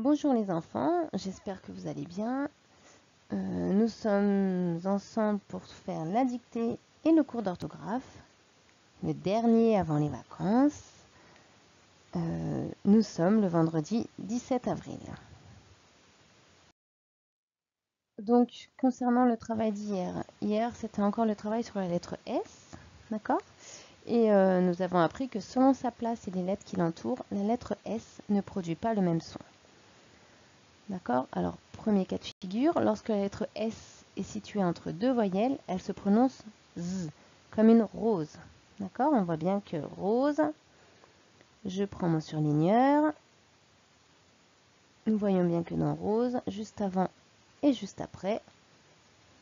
Bonjour les enfants, j'espère que vous allez bien. Nous sommes ensemble pour faire la dictée et le cours d'orthographe, le dernier avant les vacances. Nous sommes le vendredi 17 avril. Donc, concernant le travail d'hier, hier c'était encore le travail sur la lettre S, d'accord? Et nous avons appris que selon sa place et les lettres qui l'entourent, la lettre S ne produit pas le même son. D'accord? Alors, premier cas de figure, lorsque la lettre S est située entre deux voyelles, elle se prononce Z, comme une rose. D'accord? On voit bien que rose, je prends mon surligneur. Nous voyons bien que dans rose, juste avant et juste après,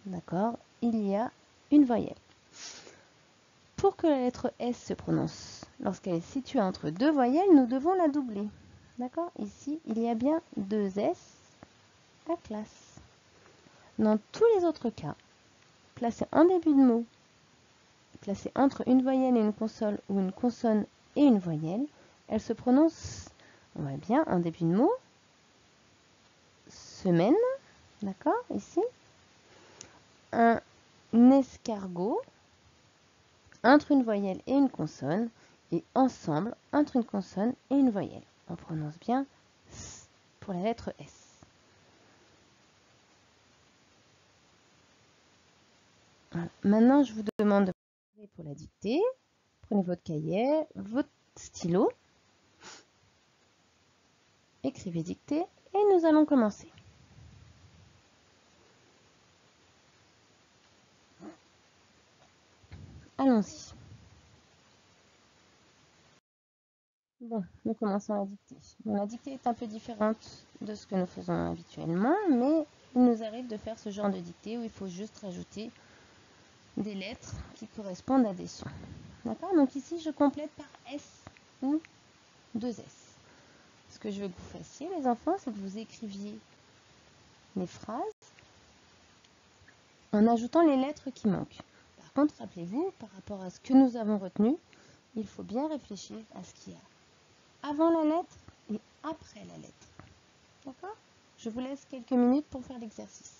d'accord, il y a une voyelle. Pour que la lettre S se prononce, lorsqu'elle est située entre deux voyelles, nous devons la doubler. D'accord? Ici, il y a bien deux S à classe. Dans tous les autres cas, placés en début de mot, placés entre une voyelle et une consonne ou une consonne et une voyelle, elle se prononce, on voit bien, en début de mot, semaine, d'accord, ici, un escargot, entre une voyelle et une consonne, et ensemble, entre une consonne et une voyelle. On prononce bien S pour la lettre S. Voilà. Maintenant, je vous demande de préparer pour la dictée. Prenez votre cahier, votre stylo, écrivez dictée et nous allons commencer. Allons-y. Bon, nous commençons la dictée. Bon, la dictée est un peu différente de ce que nous faisons habituellement, mais il nous arrive de faire ce genre de dictée où il faut juste rajouter des lettres qui correspondent à des sons. D'accord? Donc ici, je complète par S ou 2 S. Ce que je veux que vous fassiez, les enfants, c'est que vous écriviez les phrases en ajoutant les lettres qui manquent. Par contre, rappelez-vous, par rapport à ce que nous avons retenu, il faut bien réfléchir à ce qu'il y a avant la lettre et après la lettre. D'accord? Je vous laisse quelques minutes pour faire l'exercice.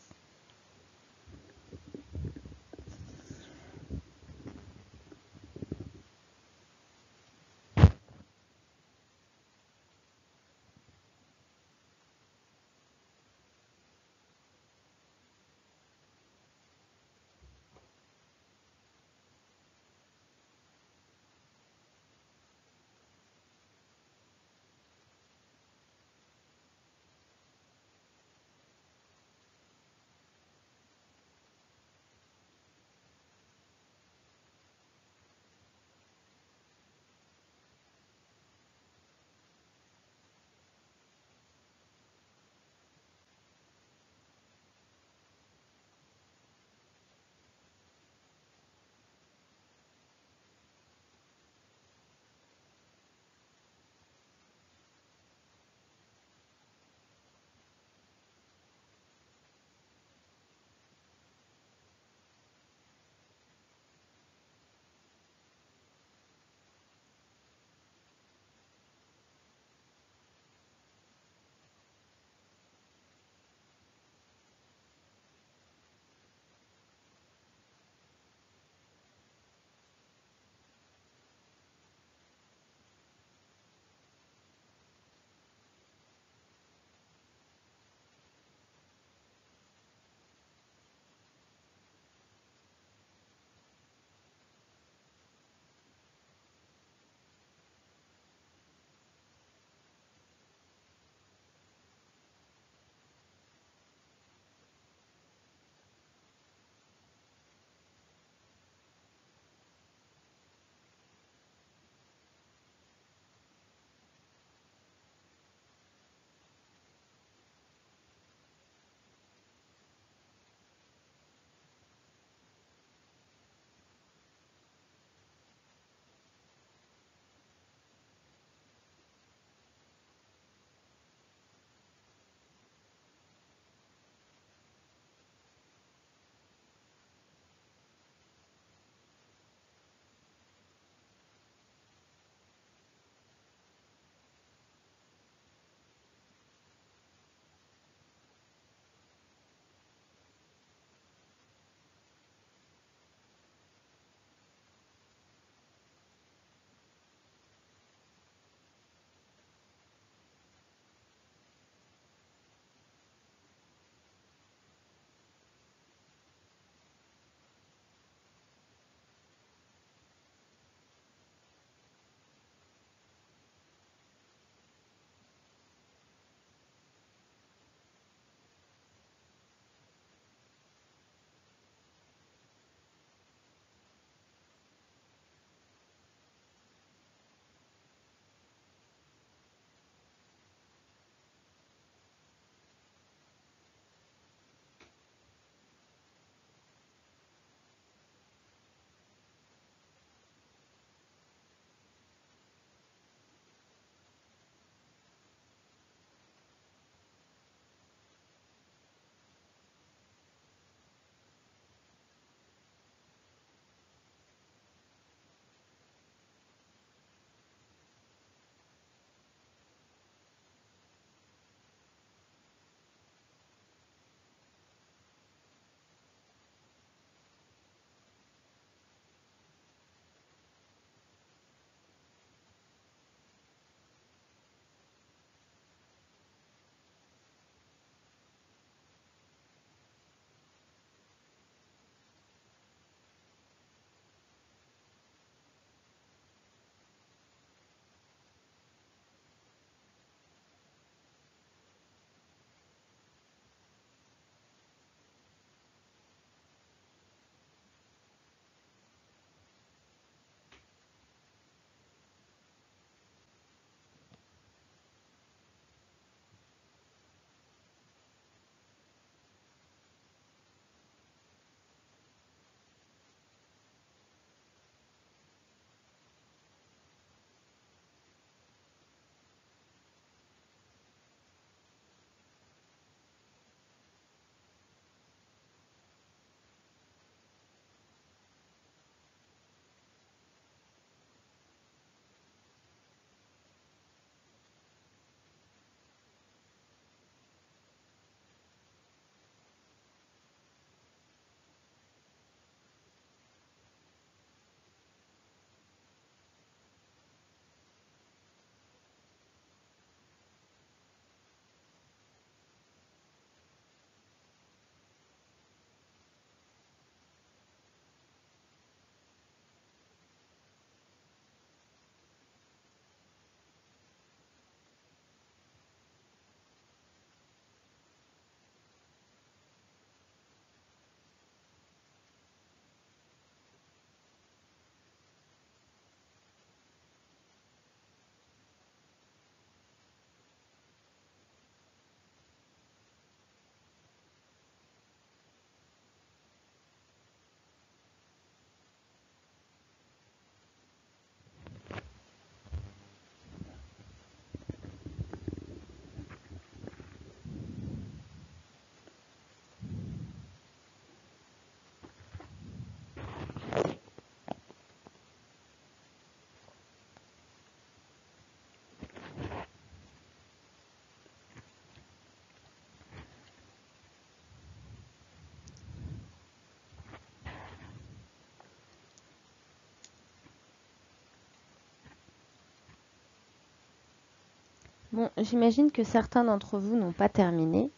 Bon, j'imagine que certains d'entre vous n'ont pas terminé.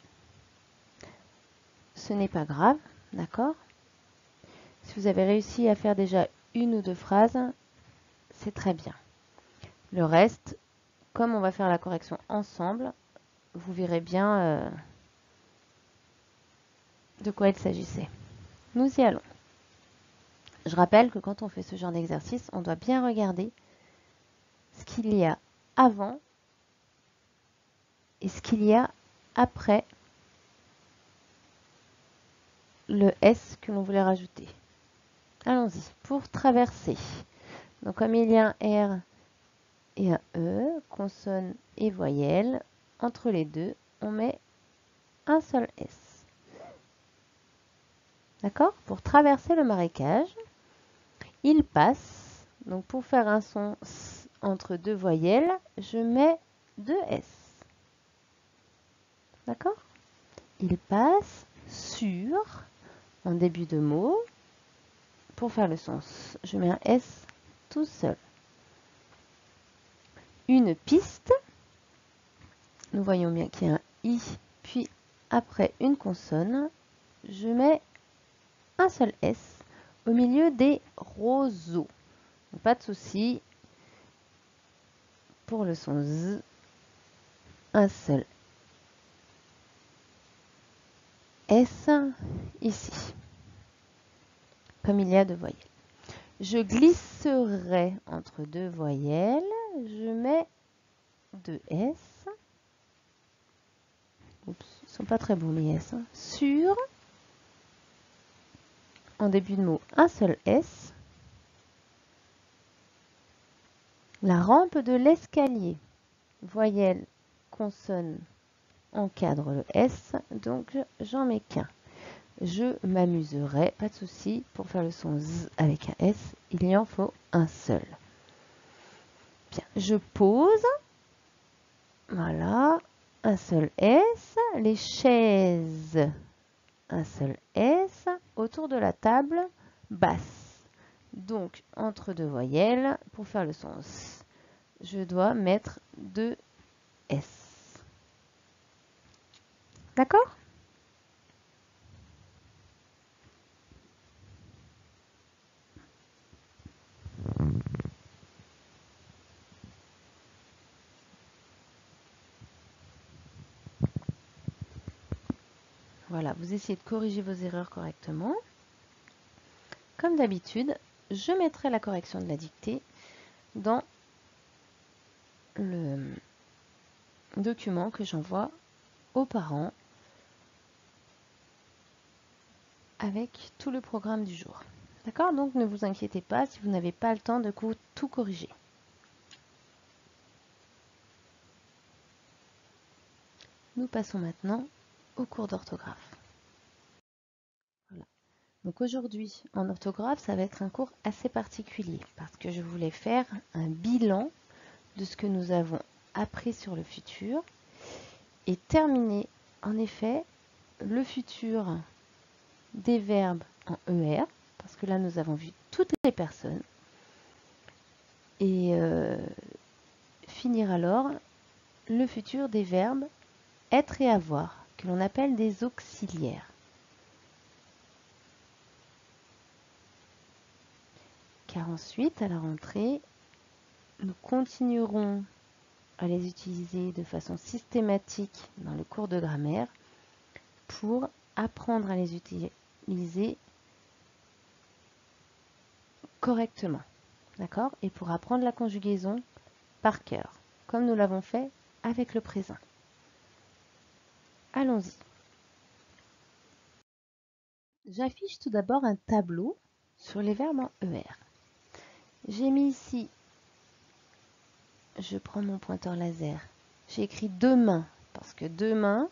Ce n'est pas grave, d'accord? Si vous avez réussi à faire déjà une ou deux phrases, c'est très bien. Le reste, comme on va faire la correction ensemble, vous verrez bien de quoi il s'agissait. Nous y allons. Je rappelle que quand on fait ce genre d'exercice, on doit bien regarder ce qu'il y a avant et ce qu'il y a après le S que l'on voulait rajouter. Allons-y. Pour traverser. Donc comme il y a un R et un E, consonne et voyelle, entre les deux, on met un seul S. D'accord? Pour traverser le marécage, il passe. Donc pour faire un son S entre deux voyelles, je mets deux S. D'accord? Il passe sur, en début de mot, pour faire le son S, je mets un S tout seul. Une piste, nous voyons bien qu'il y a un I, puis après une consonne, je mets un seul S au milieu des roseaux. Donc, pas de souci, pour le son Z, un seul S ici, comme il y a deux voyelles. Je glisserai entre deux voyelles, je mets deux S. Oups, ils sont pas très beaux les S. Sur, en début de mot, un seul S. La rampe de l'escalier. Voyelle, consonne, encadre le S, donc j'en mets qu'un. Je m'amuserai, pas de souci, pour faire le son Z avec un S, il y en faut un seul. Bien, je pose, voilà, un seul S, les chaises, un seul S, autour de la table, basse. Donc, entre deux voyelles, pour faire le son S, je dois mettre deux S. D'accord? Voilà, vous essayez de corriger vos erreurs correctement. Comme d'habitude, je mettrai la correction de la dictée dans le document que j'envoie aux parents avec tout le programme du jour. D'accord? Donc ne vous inquiétez pas si vous n'avez pas le temps de tout corriger. Nous passons maintenant au cours d'orthographe. Voilà. Donc aujourd'hui, en orthographe, ça va être un cours assez particulier parce que je voulais faire un bilan de ce que nous avons appris sur le futur et terminer en effet le futur des verbes en ER, parce que là nous avons vu toutes les personnes, et finir alors le futur des verbes être et avoir, que l'on appelle des auxiliaires. Car ensuite, à la rentrée, nous continuerons à les utiliser de façon systématique dans le cours de grammaire pour apprendre à les utiliser correctement. D'accord? Et pour apprendre la conjugaison par cœur, comme nous l'avons fait avec le présent. Allons-y. J'affiche tout d'abord un tableau sur les verbes en ER. J'ai mis ici, je prends mon pointeur laser, j'ai écrit demain, parce que demain,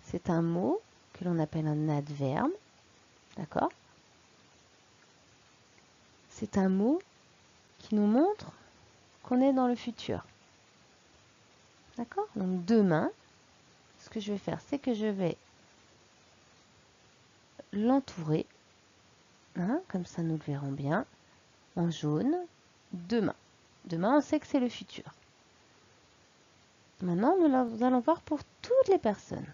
c'est un mot que l'on appelle un adverbe, d'accord? C'est un mot qui nous montre qu'on est dans le futur. D'accord? Donc demain, ce que je vais faire, c'est que je vais l'entourer, hein, comme ça nous le verrons bien, en jaune, demain. Demain, on sait que c'est le futur. Maintenant, nous allons voir pour toutes les personnes.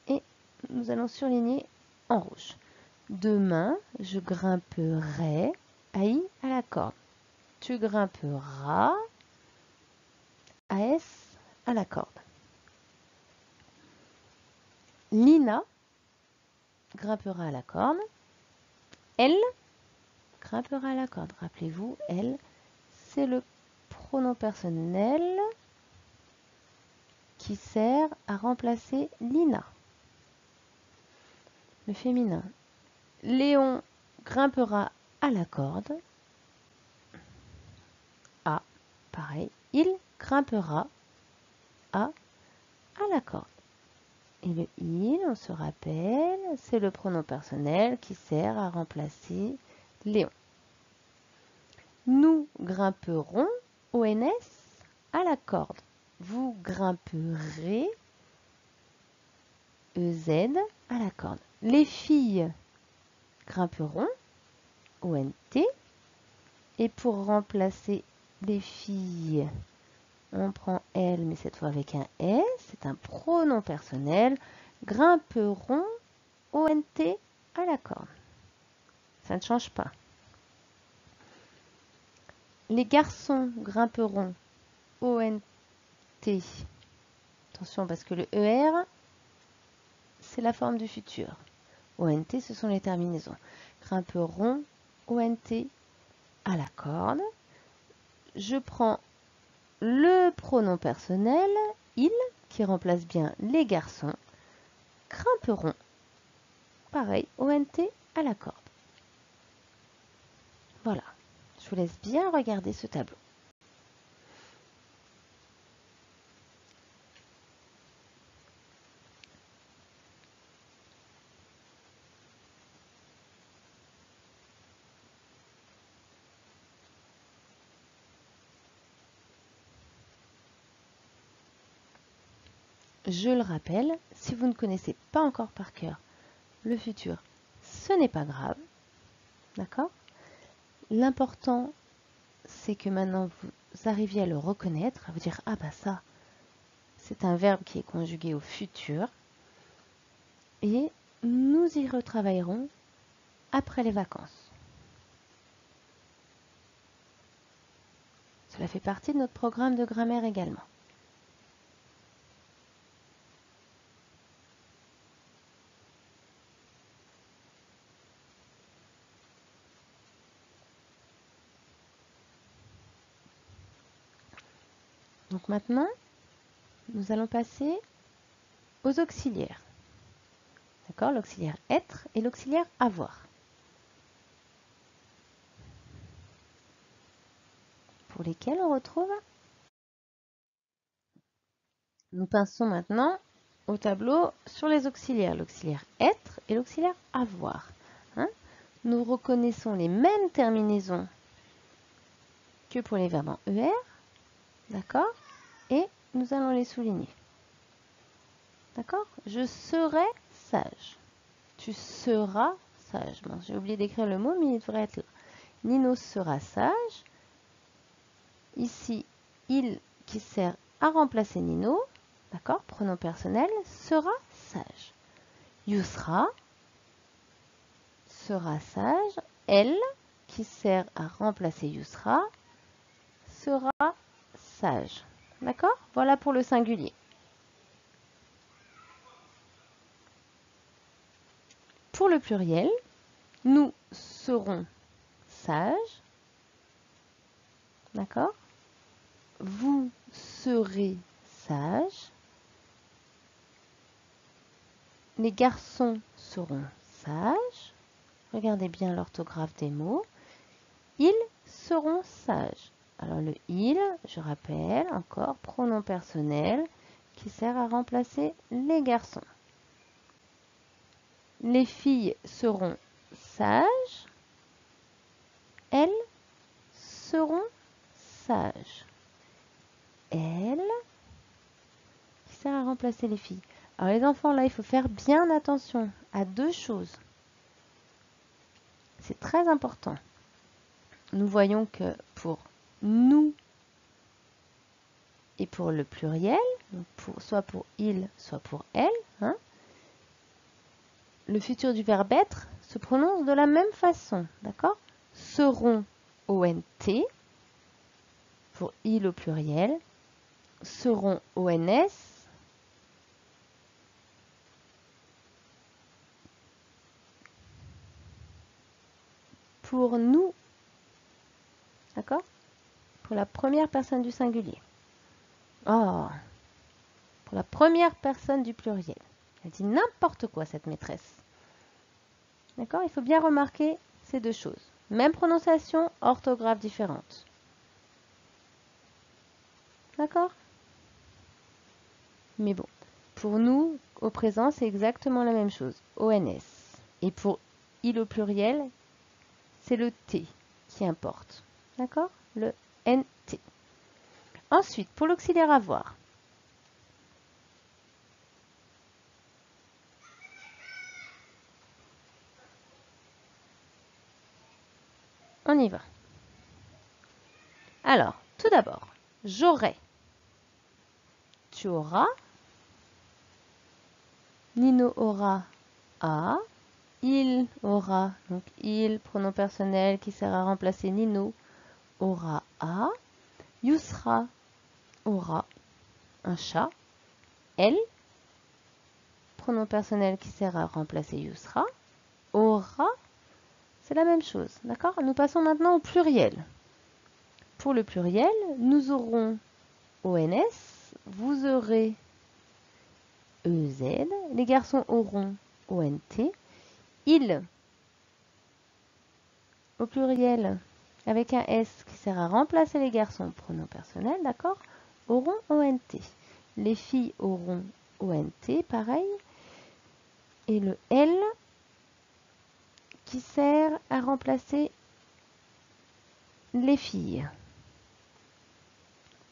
Et nous allons surligner en rouge. Demain, je grimperai à la corde. Tu grimperas à la corde. Lina grimpera à la corde. Elle grimpera à la corde. Rappelez-vous, elle, c'est le pronom personnel qui sert à remplacer Lina. Le féminin. Léon grimpera à la corde. A, pareil. Il grimpera à la corde. Et le il, on se rappelle, c'est le pronom personnel qui sert à remplacer Léon. Nous grimperons, ONS, à la corde. Vous grimperez, EZ, à la corde. Les filles grimperont, ONT. Et pour remplacer les filles, on prend elle, mais cette fois avec un S. C'est un pronom personnel. Grimperont, ONT, à la corde. Ça ne change pas. Les garçons grimperont, ONT. Attention, parce que le ER, c'est la forme du futur. ONT, ce sont les terminaisons. Grimperont, ONT, à la corde. Je prends le pronom personnel, il, qui remplace bien les garçons. Grimperont, pareil, ONT, à la corde. Voilà. Je vous laisse bien regarder ce tableau. Je le rappelle, si vous ne connaissez pas encore par cœur le futur, ce n'est pas grave. D'accord? L'important, c'est que maintenant vous arriviez à le reconnaître, à vous dire, ah bah ça, c'est un verbe qui est conjugué au futur. Et nous y retravaillerons après les vacances. Cela fait partie de notre programme de grammaire également. Donc maintenant, nous allons passer aux auxiliaires. D'accord? L'auxiliaire être et l'auxiliaire avoir. Pour lesquels on retrouve. Nous passons maintenant au tableau sur les auxiliaires. L'auxiliaire être et l'auxiliaire avoir. Hein? Nous reconnaissons les mêmes terminaisons que pour les verbes en ER. D'accord? Et nous allons les souligner. D'accord? Je serai sage. Tu seras sage. Bon, j'ai oublié d'écrire le mot, mais il devrait être là. Nino sera sage. Ici, il qui sert à remplacer Nino, d'accord, pronom personnel, sera sage. Yusra sera sage. Elle qui sert à remplacer Yusra sera sage. D'accord? Voilà pour le singulier. Pour le pluriel, nous serons sages. D'accord? Vous serez sages. Les garçons seront sages. Regardez bien l'orthographe des mots. Ils seront sages. Alors le il, je rappelle encore, pronom personnel qui sert à remplacer les garçons. Les filles seront sages. Elles seront sages. Elles qui sert à remplacer les filles. Alors les enfants, là, il faut faire bien attention à deux choses. C'est très important. Nous voyons que pour nous Et pour le pluriel, donc soit pour il, soit pour elle, hein, le futur du verbe être se prononce de la même façon, d'accord? Seront ONT pour il au pluriel, seront ONS pour nous, d'accord? Pour la première personne du singulier. Oh, pour la première personne du pluriel. Elle dit n'importe quoi, cette maîtresse. D'accord? Il faut bien remarquer ces deux choses. Même prononciation, orthographe différente. D'accord? Mais bon, pour nous, au présent, c'est exactement la même chose. ONS. Et pour il au pluriel, c'est le T qui importe. D'accord? Le NT. Ensuite, pour l'auxiliaire avoir. On y va. Alors, tout d'abord, j'aurai. Tu auras. Nino aura a. Il aura, donc il, pronom personnel qui sert à remplacer Nino, aura a. Yusra aura un chat. Elle, pronom personnel qui sert à remplacer Yusra, aura, c'est la même chose, d'accord? Nous passons maintenant au pluriel. Pour le pluriel, nous aurons ONS, vous aurez EZ, les garçons auront ONT, ils, au pluriel, avec un S qui sert à remplacer les garçons, pronom personnel, d'accord, auront ONT. Les filles auront ONT, pareil. Et le L qui sert à remplacer les filles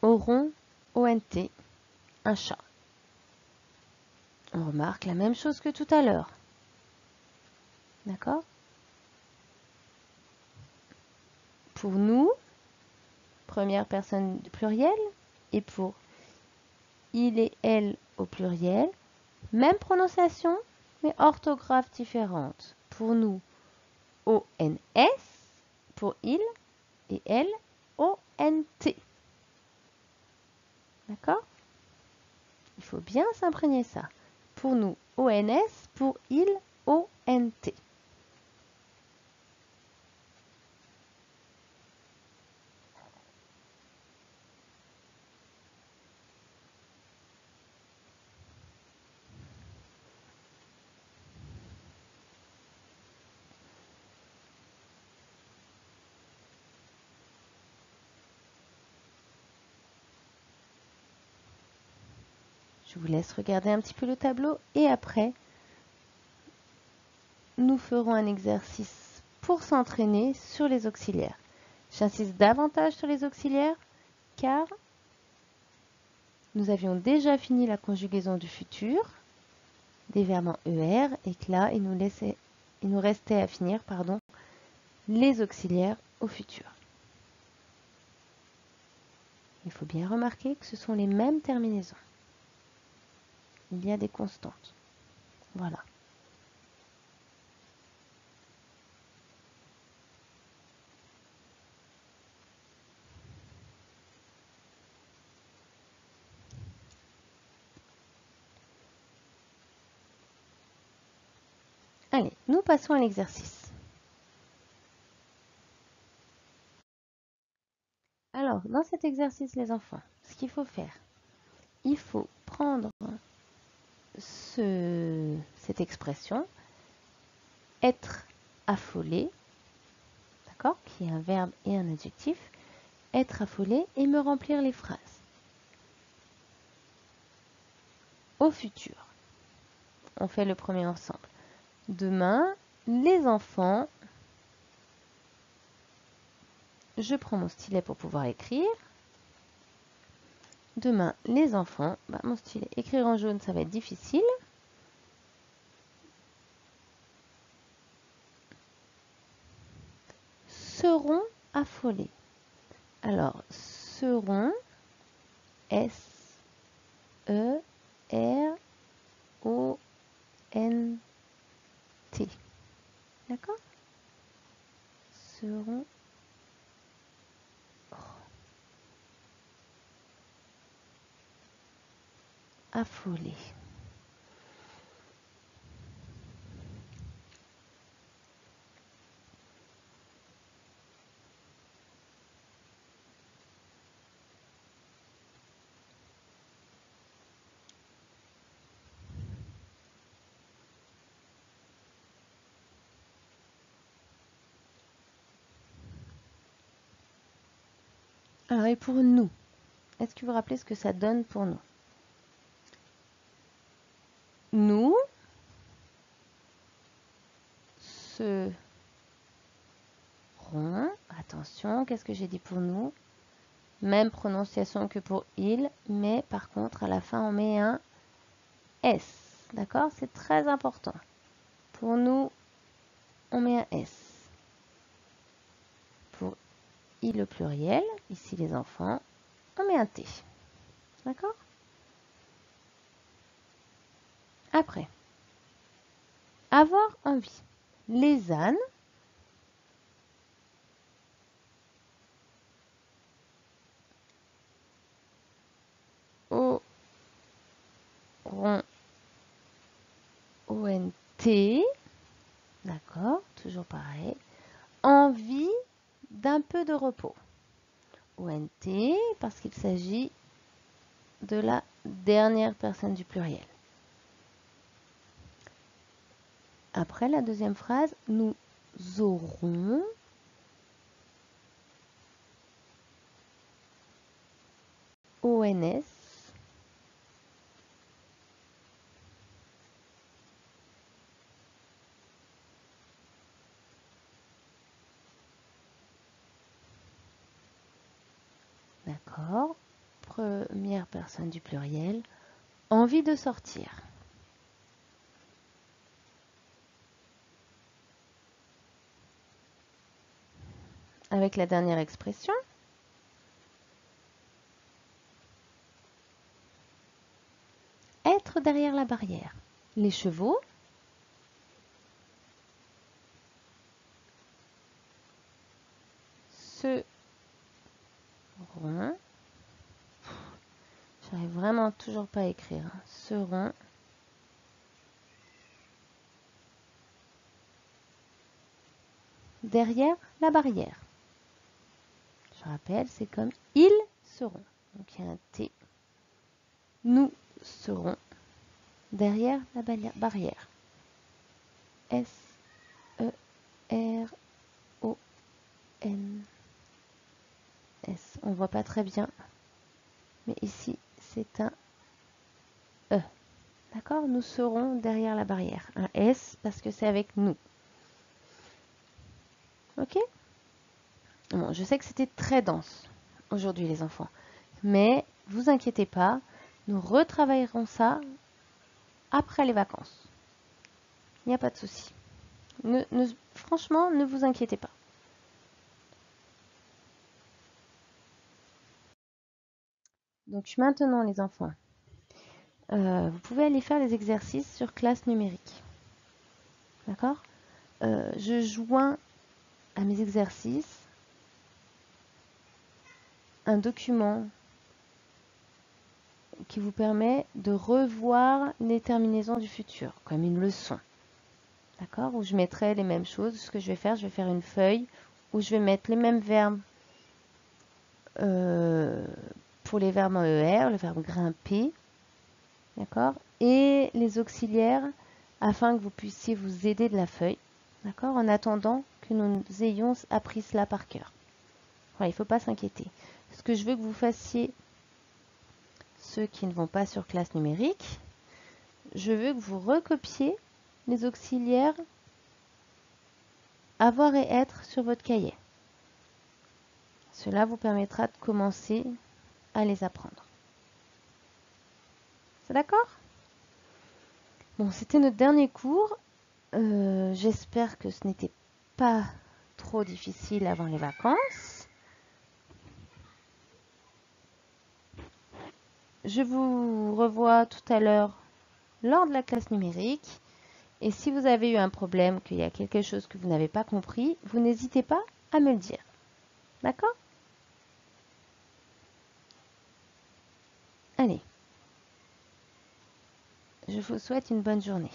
auront ONT, un chat. On remarque la même chose que tout à l'heure. D'accord? Pour nous, première personne du pluriel, et pour il et elle au pluriel, même prononciation, mais orthographe différente. Pour nous, ONS, pour il et elle, ONT. D'accord? Il faut bien s'imprégner ça. Pour nous, ONS, pour il, ONT. Je vous laisse regarder un petit peu le tableau et après, nous ferons un exercice pour s'entraîner sur les auxiliaires. J'insiste davantage sur les auxiliaires car nous avions déjà fini la conjugaison du futur des verbes en ER et que là, il nous restait à finir les auxiliaires au futur. Il faut bien remarquer que ce sont les mêmes terminaisons. Il y a des constantes. Voilà. Allez, nous passons à l'exercice. Alors, dans cet exercice, les enfants, ce qu'il faut faire, il faut prendre cette expression, être affolé, d'accord, qui est un verbe et un adjectif, être affolé et me remplir les phrases. Au futur, on fait le premier ensemble. Demain, les enfants, je prends mon stylet pour pouvoir écrire. Demain, les enfants, mon stylet, écrire en jaune, ça va être difficile. Seront affolés. Alors, seront, S-E-R-O-N-T. D'accord? Seront affolés. Alors, et pour nous, est-ce que vous vous rappelez ce que ça donne pour nous? Nous serons, attention, qu'est-ce que j'ai dit pour nous? Même prononciation que pour il, mais par contre, à la fin, on met un S. D'accord? C'est très important. Pour nous, on met un S. Pour il au pluriel, ici les enfants, on met un T. D'accord? Après, avoir envie. Les ânes auront ONT, d'accord, toujours pareil, envie d'un peu de repos. ONT, parce qu'il s'agit de la dernière personne du pluriel. Après la deuxième phrase, nous aurons ONS, d'accord, première personne du pluriel, envie de sortir. Avec la dernière expression, être derrière la barrière. Les chevaux seront, j'arrive vraiment toujours pas à écrire, seront derrière la barrière. Je rappelle, c'est comme ils seront. Donc il y a un T. Nous serons derrière la barrière. S-E-R-O-N-S. On ne voit pas très bien, mais ici c'est un E. D'accord? Nous serons derrière la barrière. Un S parce que c'est avec nous. Ok? Bon, je sais que c'était très dense aujourd'hui les enfants, mais vous inquiétez pas, nous retravaillerons ça après les vacances. Il n'y a pas de souci. Franchement, ne vous inquiétez pas. Donc maintenant les enfants, vous pouvez aller faire les exercices sur classe numérique. D'accord? Je joins à mes exercices un document qui vous permet de revoir les terminaisons du futur, comme une leçon. D'accord? Où je mettrai les mêmes choses. Ce que je vais faire une feuille où je vais mettre les mêmes verbes pour les verbes en ER, le verbe grimper, d'accord? Et les auxiliaires afin que vous puissiez vous aider de la feuille, d'accord? En attendant que nous ayons appris cela par cœur. Voilà, il ne faut pas s'inquiéter. Ce que je veux que vous fassiez, ceux qui ne vont pas sur classe numérique, je veux que vous recopiez les auxiliaires avoir et être sur votre cahier. Cela vous permettra de commencer à les apprendre. C'est d'accord? Bon, c'était notre dernier cours. J'espère que ce n'était pas trop difficile avant les vacances. Je vous revois tout à l'heure lors de la classe numérique. Et si vous avez eu un problème, qu'il y a quelque chose que vous n'avez pas compris, vous n'hésitez pas à me le dire. D'accord? Allez, je vous souhaite une bonne journée.